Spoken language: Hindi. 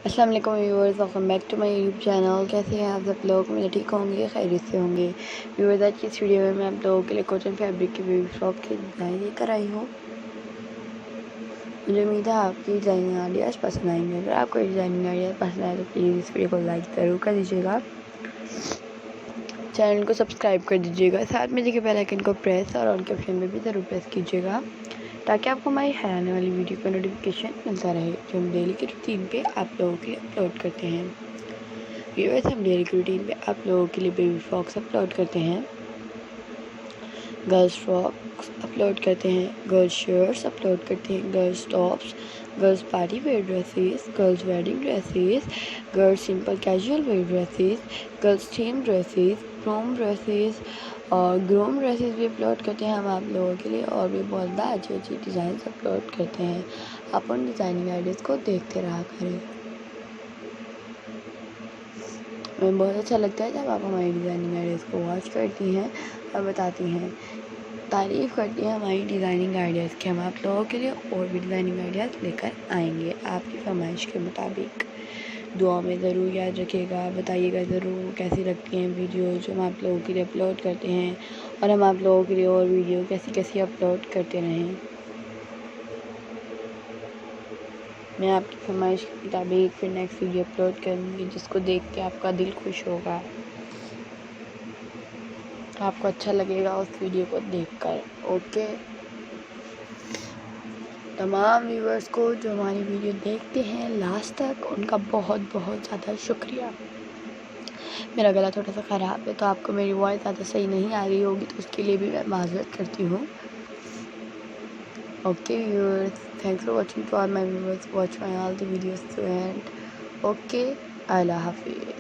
अस्सलाम वालेकुम viewers, welcome back to my YouTube channel. कैसे हैं आप सब लोग? मुझे ठीक होंगे, खैरियत से होंगे। व्यूअर्स, आज की इस वीडियो में मैं आप लोगों के लिए कॉटन फैब्रिक की बेबी फ्रॉक की डिज़ाइन लेकर आई हूँ। मुझे उम्मीद है आपकी डिज़ाइनिंग आइडियाज़ पसंद आएंगे। अगर आपको डिज़ाइनिंग आइडियाज़ पसंद आए तो प्लीज़ इस वीडियो को लाइक ज़रूर कर दीजिएगा, चैनल को सब्सक्राइब कर दीजिएगा, साथ में देखिए बेल आइकन को प्रेस और ऑल के ऑप्शन में भी ज़रूर प्रेस कीजिएगा ताकि आपको हमारी हर आने वाली वीडियो का नोटिफिकेशन मिलता रहे जो हम डेली के रूटीन पे आप लोगों के लिए अपलोड करते हैं। व्यूअर्स, हम डेली के रूटीन पे आप लोगों के लिए बेबी फ्रॉक्स अपलोड करते हैं, गर्ल्स फ्रॉक्स अपलोड करते हैं, गर्ल्स शर्ट्स अपलोड करते हैं, girls tops, girls party wear dresses, girls wedding dresses, girls simple casual wear dresses, girls theme dresses, groom dresses भी अपलोड करते हैं हम आप लोगों के लिए, और भी बहुत ज़्यादा अच्छी अच्छी डिज़ाइन अपलोड करते हैं। आप उन डिज़ाइनिंग आइडियाज़ को देखते रहा करें। हमें बहुत अच्छा लगता है जब आप हमारी डिज़ाइनिंग आइडियाज़ को वॉच करती हैं और बताती हैं, तारीफ़ करती हैं हमारी डिज़ाइनिंग आइडियाज़ की। हम आप लोगों के लिए और भी डिज़ाइनिंग आइडियाज़ लेकर आएंगे आपकी फरमाइश के मुताबिक। दुआ में ज़रूर याद रखिएगा, बताइएगा ज़रूर कैसी लगती हैं वीडियो जो हम आप लोगों के लिए अपलोड करते हैं, और हम आप लोगों के लिए और वीडियो कैसी कैसी अपलोड करते रहें। मैं आपकी फरमाइश के मुताबिक फिर नेक्स्ट वीडियो अपलोड करूँगी जिसको देख के आपका दिल खुश होगा, आपको अच्छा लगेगा उस वीडियो को देखकर। ओके, तमाम व्यूअर्स को जो हमारी वीडियो देखते हैं लास्ट तक, उनका बहुत बहुत ज़्यादा शुक्रिया। मेरा गला थोड़ा सा ख़राब है तो आपको मेरी वॉइस ज़्यादा सही नहीं आ रही होगी, तो उसके लिए भी मैं माज़रत करती हूँ। Okay viewers, thanks for watching to all my viewers, watch my all the videos to end. Okay, अल्लाह हाफिज़।